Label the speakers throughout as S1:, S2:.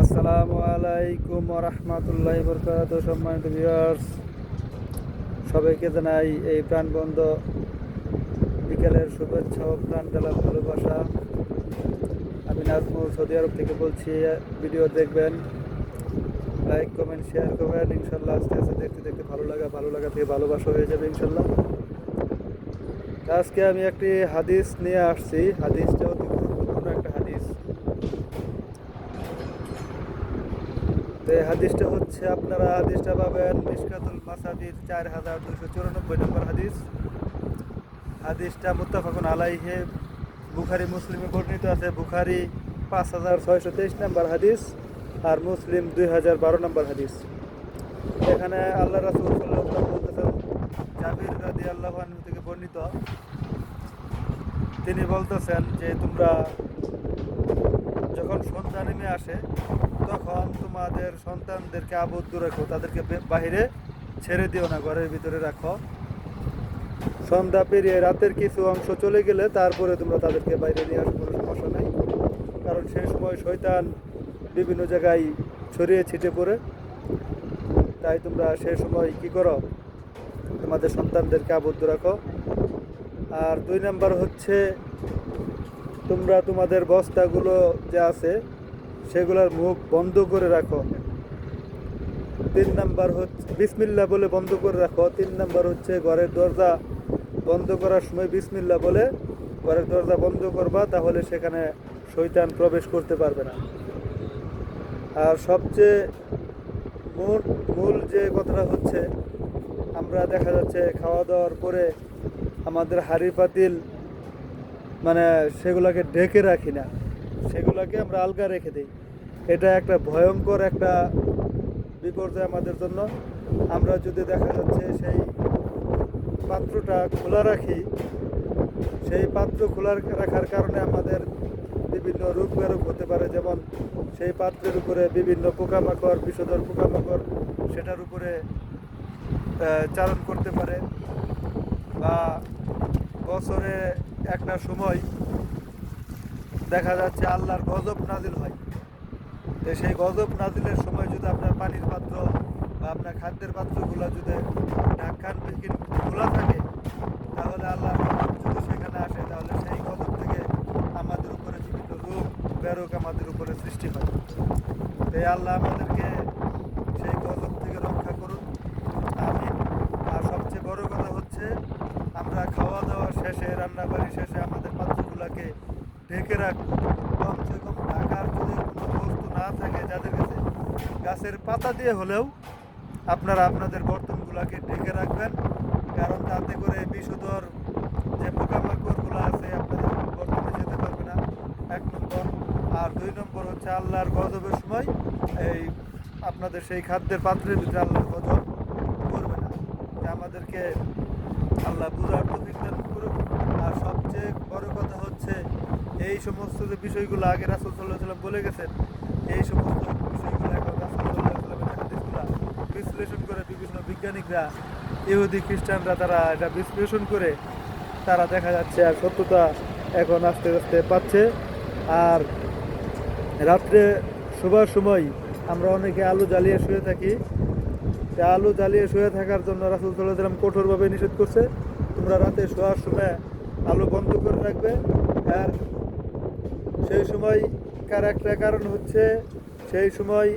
S1: আসসালামু আলাইকুম ওয়া রাহমাতুল্লাহি ওয়া বারাকাতুহু। সম্মানিত ভিউয়ার্স, সবাইকে জানাই এই প্রাণবন্ধ বিকেলের শুভেচ্ছা ও প্রাণ ঢালা ভালোবাসা। আমি নাজমুল সৌদি আরব থেকে বলছি। ভিডিও দেখবেন, লাইক কমেন্ট শেয়ার করবেন। ইনশাল্লাহ আস্তে আস্তে দেখতে দেখতে ভালো লাগা থেকে ভালোবাসা হয়ে যাবে ইনশাল্লাহ। আজকে আমি একটি হাদিস নিয়ে আসছি। হাদিসটা অতি গুরুত্বপূর্ণ একটা হাদিস। হাদিসটা হচ্ছে, আপনারা হাদিসটা পাবেন মিশকাতুল মাসাবির 4294 নম্বর হাদিস। হাদিসটা মুত্তাফাকুন আলাইহি, বুখারী মুসলিমে বর্ণিত আছে। বুখারী 5623 নম্বর হাদিস আর মুসলিম 2012 নম্বর হাদিস। এখানে আল্লাহ রাসূল সাল্লাল্লাহু আলাইহি ওয়াসাল্লাম বলতেছেন, জাবির রাদিয়াল্লাহু আনহু থেকে বর্ণিত, তিনি বলতেছেন যে তোমরা যখন সন্ধ্যা নেমে আসে তখন তোমাদের সন্তানদেরকে আবদ্ধ রাখো, তাদেরকে বাহিরে ছেড়ে দিও না, ঘরের ভিতরে রাখো। সন্ধ্যা পেরিয়ে রাতের কিছু অংশ চলে গেলে তারপরে তোমরা তাদেরকে বাইরে নিয়ে আসো, কোনো সমস্যা নেই। কারণ সেই সময় শয়তান বিভিন্ন জায়গায় ছড়িয়ে ছিটে পড়ে। তাই তোমরা সেই সময় কি করো, তোমাদের সন্তানদেরকে আবদ্ধ রাখো। আর 2 নাম্বার হচ্ছে, তোমরা তোমাদের বস্তাগুলো যে আছে সেগুলোর মুখ বন্ধ করে রাখো। 3 নাম্বার হচ্ছে বিসমিল্লাহ বলে বন্ধ করে রাখো। 3 নাম্বার হচ্ছে ঘরের দরজা বন্ধ করার সময় বিসমিল্লাহ বলে ঘরের দরজা বন্ধ করবা, তাহলে সেখানে শয়তান প্রবেশ করতে পারবে না। আর সবচেয়ে মূল যে কথাটা হচ্ছে, আমরা দেখা যাচ্ছে খাওয়া দাওয়ার পরে আমাদের হাঁড়ি পাতিল সেগুলোকে ঢেকে রাখি না, সেগুলোকে আমরা আলগা রেখে দিই। এটা একটা ভয়ঙ্কর একটা বিপর্যয় আমাদের জন্য। আমরা যদি দেখা যাচ্ছে সেই পাত্রটা খোলা রাখি, সেই পাত্র খোলা রাখার কারণে আমাদের বিভিন্ন রোগ বেরোগ হতে পারে। যেমন সেই পাত্রের উপরে বিভিন্ন পোকামাকড়, বিষধর পোকামাকড় সেটার উপরে চারণ করতে পারে। বা বছরে একটা সময় দেখা যাচ্ছে আল্লাহর গজব নাজিল হয়। তো সেই গজব নাজিলের সময় যদি আপনার পানির পাত্র বা আপনার খাদ্যের পাত্রগুলো যদি ঢাকখান খোলা থাকে, তাহলে আল্লাহর গজব যদি সেখানে আসে, তাহলে সেই গজব থেকে আমাদের উপরে বিভিন্ন রোগ বেরোগ আমাদের উপরে সৃষ্টি হয়। তাই আল্লাহ আমাদেরকে সেই গজব থেকে রক্ষা করুন, আমিন। আর সবচেয়ে বড় কথা হচ্ছে, আমরা খাওয়া দাওয়া শেষে, রান্নাবাড়ি শেষে আমাদের পাত্রগুলোকে ঢেকে রাখবো। কমসে কম ঢাকার যদি কোনো বস্তু না থাকে যাদের কাছে, গাছের পাতা দিয়ে হলেও আপনারা আপনাদের বর্তনগুলোকে ঢেকে রাখবেন। কারণ তাতে করে বিষধর যে পোকামাকড়গুলো আছে আপনাদের বর্তনে যেতে পারবে না, 1 নম্বর। আর 2 নম্বর হচ্ছে, আল্লাহর গজবের সময় এই আপনাদের সেই খাদ্যের পাত্রের ভিতরে আল্লাহর গজব করবে না। আমাদেরকে আল্লাহ বুঝার তৌফিক দান করুন। আর সবচেয়ে বড় কথা হচ্ছে, এই সমস্ত যে বিষয়গুলো আগে রাসূল সাল্লাল্লাহু আলাইহি ওয়াসাল্লাম বলে গেছেন, এই সমস্ত বিষয়গুলো এখন রাসূল সাল্লাল্লাহু আলাইহি ওয়াসাল্লামের হাদিসগুলো বিশ্লেষণ করে বিভিন্ন বিজ্ঞানিকরা, ইহুদি খ্রিস্টানরা, তারা এটা বিশ্লেষণ করে তারা দেখা যাচ্ছে আর সত্যতা এখন আস্তে আস্তে পাচ্ছে। আর রাত্রে শোবার সময় আমরা অনেকে আলো জ্বালিয়ে শুয়ে থাকি। আলো জ্বালিয়ে শুয়ে থাকার জন্য রাসূল সাল্লাল্লাহু আলাইহি ওয়াসাল্লাম কঠোরভাবে নিষেধ করছে, তোমরা রাতে শোয়ার সময় আলো বন্ধ করে রাখবে। আর সেই সময় একটা কারণ হচ্ছে, সেই সময়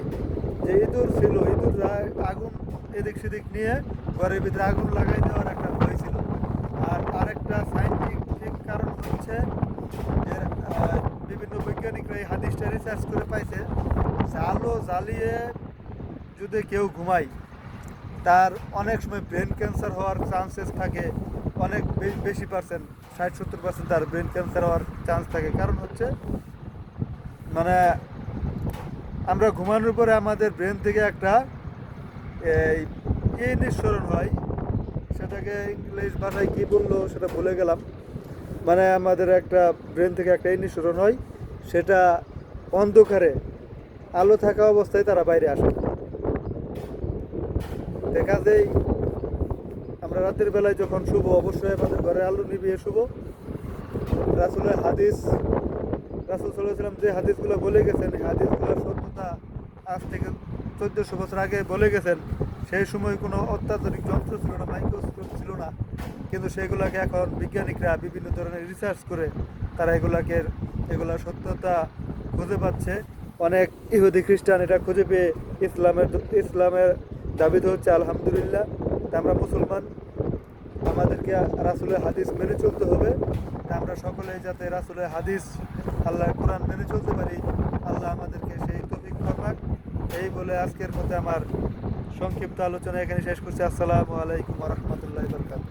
S1: যে ইঁদুর ছিল, ইঁদুররা আগুন এদিক সেদিক নিয়ে ঘরের ভিতরে আগুন লাগাই দেওয়ার একটা ভয় ছিল। আর আরেকটা সায়েন্টিফিক কারণ হচ্ছে, যে বিভিন্ন বৈজ্ঞানিকরা এই হাদিসটা রিসার্চ করে পাইছে, আলো জ্বালিয়ে যদি কেউ ঘুমায়, তার অনেক সময় ব্রেন ক্যান্সার হওয়ার চান্সেস থাকে, অনেক বেশি পার্সেন্ট, 60-70% তার ব্রেন ক্যান্সার হওয়ার চান্স থাকে। কারণ হচ্ছে আমরা ঘুমানোর পরে আমাদের ব্রেন থেকে একটা নিঃসরণ হয়, সেটাকে ইংলিশ ভাষায় কী বললো সেটা ভুলে গেলাম। আমাদের একটা ব্রেন থেকে একটা নিঃসরণ হয়, সেটা অন্ধকারে আলো থাকা অবস্থায় তারা বাইরে আসে। কাজেই আমরা রাতের বেলায় যখন শুব, অবশ্যই আমাদের ঘরে আলো নিভিয়ে শুব। রাসূল সাল্লাল্লাহু আলাইহি ওয়াসাল্লাম যে হাদিসগুলো বলে গেছেন, হাদিসগুলোর সত্যতা আজ থেকে 1400 বছর আগে বলে গেছেন, সেই সময় কোনো অত্যাধুনিক যন্ত্র ছিল না, মাইক্রোস্কোপ ছিল না, কিন্তু সেগুলোকে এখন বিজ্ঞানিকরা বিভিন্ন ধরনের রিসার্চ করে তারা এগুলার সত্যতা খুঁজে পাচ্ছে। অনেক ইহুদি খ্রিস্টান এটা খুঁজে পেয়ে ইসলামের দাবি তো হচ্ছে আলহামদুলিল্লাহ। তা আমরা মুসলমান, আমাদেরকে রাসূলের হাদিস মেনে চলতে হবে। তা আমরা সকলেই যাতে রাসূলের হাদিস, আল্লাহর কোরআন মেনে চলতে পারি, আল্লাহ আমাদেরকে সেই তৌফিক করুক। এই বলে আজকের মতো আমার সংক্ষিপ্ত আলোচনা এখানে শেষ করছি। আসসালামু আলাইকুম ওয়া রাহমাতুল্লাহি ওয়া বারাকাতুহু।